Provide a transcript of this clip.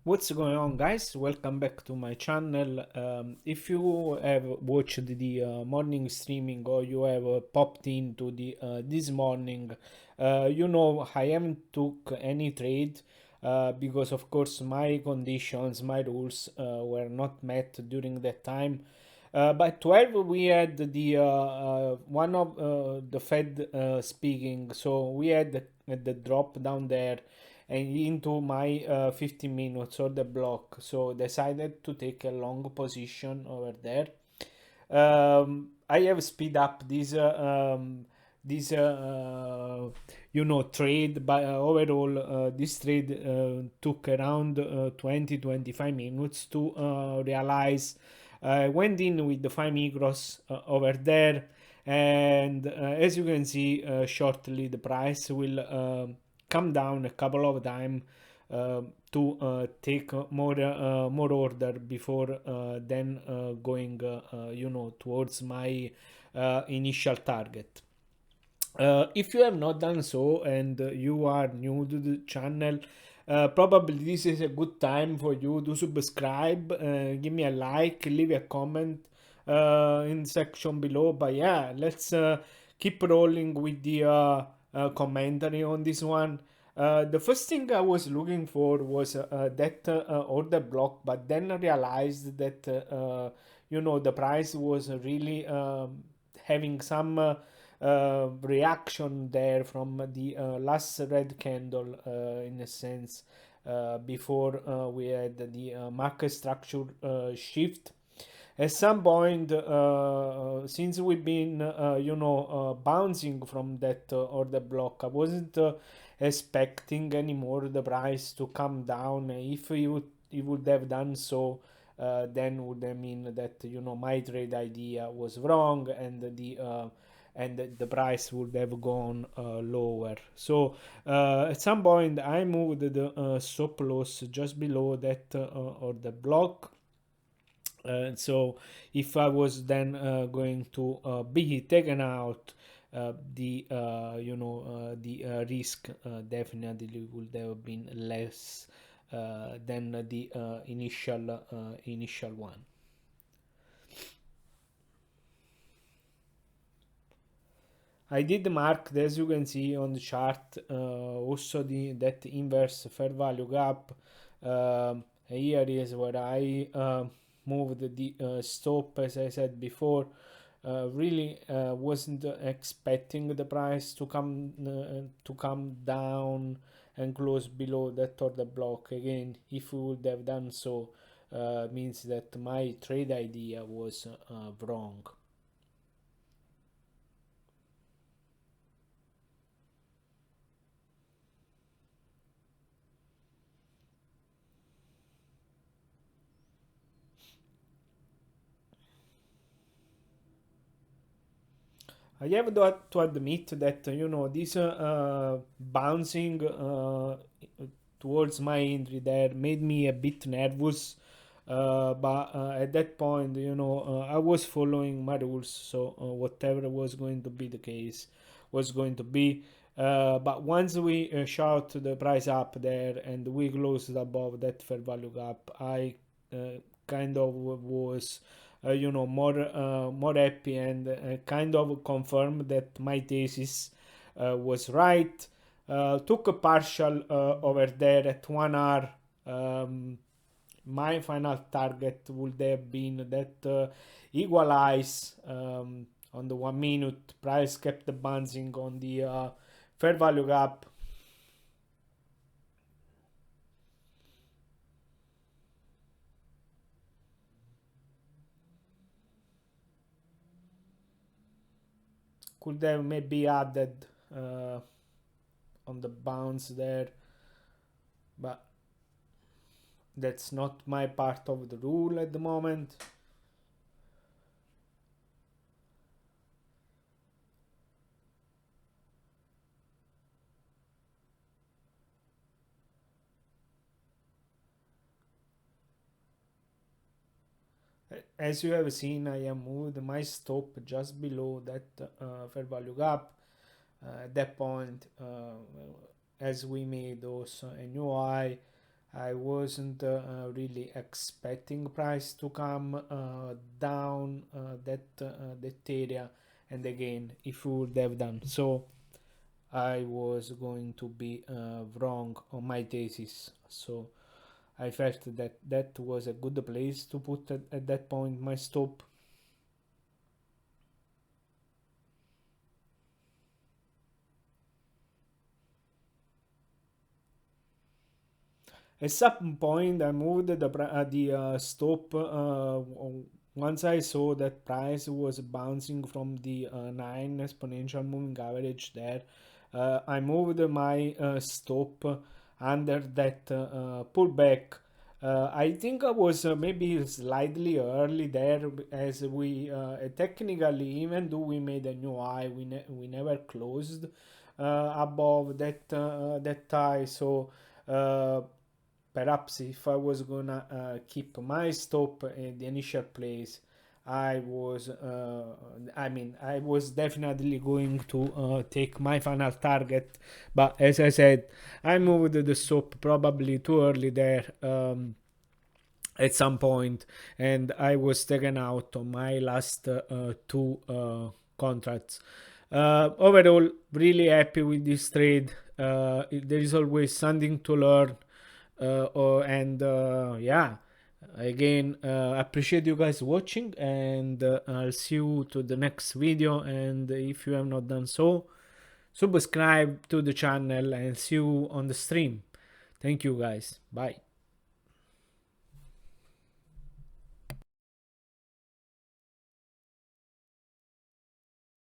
What's going on, guys? Welcome back to my channel. If you have watched the morning streaming or you have popped into the this morning, you know I haven't took any trade because of course my conditions, my rules were not met during that time. By 12 we had the one of the Fed speaking, so we had the drop down there and into my 15 minutes order block, so decided to take a long position over there. I have speed up this trade, but overall this trade took around 20-25 minutes to realize. I went in with the 5 micros over there, and as you can see, shortly the price will come down a couple of times to take more order before then going towards my initial target. If you have not done so and you are new to the channel, probably this is a good time for you to subscribe, give me a like, leave a comment in the section below. But yeah, let's keep rolling with the commentary on this one. The first thing I was looking for was that order block, but then I realized that the price was really having some reaction there from the last red candle, in a sense, before we had the market structure shift. At some point, since we've been bouncing from that order block, I wasn't expecting anymore the price to come down. If you would have done so, then would have mean that my trade idea was wrong, and the price would have gone lower. So at some point I moved the stop loss just below that order block. So if I was then going to be taken out, the risk definitely would have been less than the initial one. I did mark, as you can see on the chart, also that inverse fair value gap. Here is where I moved the stop, as I said before. Really wasn't expecting the price to come down and close below that order block again. If we would have done so, means that my trade idea was wrong. I have to admit that this bouncing towards my entry there made me a bit nervous. But at that point, I was following my rules, so whatever was going to be the case was going to be. But once we shot the price up there and we closed above that fair value gap, I kind of was more happy, and kind of confirmed that my thesis was right. Took a partial over there at 1 hour. My final target would have been that equalize on the 1 minute. Price kept bouncing on the fair value gap. Could have maybe added on the bounce there, but that's not my part of the rule at the moment. As you have seen, I have moved my stop just below that fair value gap. At that point, as we made also a new high, I wasn't really expecting price to come down that area, and again, if we would have done so, I was going to be wrong on my thesis. So I felt that that was a good place to put at that point my stop. At some point, I moved the stop once I saw that price was bouncing from the 9 exponential moving average there. I moved my stop under that pullback. I think I was maybe slightly early there, as we technically, even though we made a new high, we never closed above that high. So uh, perhaps if I was gonna keep my stop in the initial place, I was definitely going to take my final target. But as I said, I moved the stop probably too early there. At some point, and I was taken out on my last two contracts. Overall, really happy with this trade. There is always something to learn, and yeah. Again, appreciate you guys watching, and I'll see you to the next video. And if you have not done so, subscribe to the channel, and see you on the stream. Thank you guys. Bye.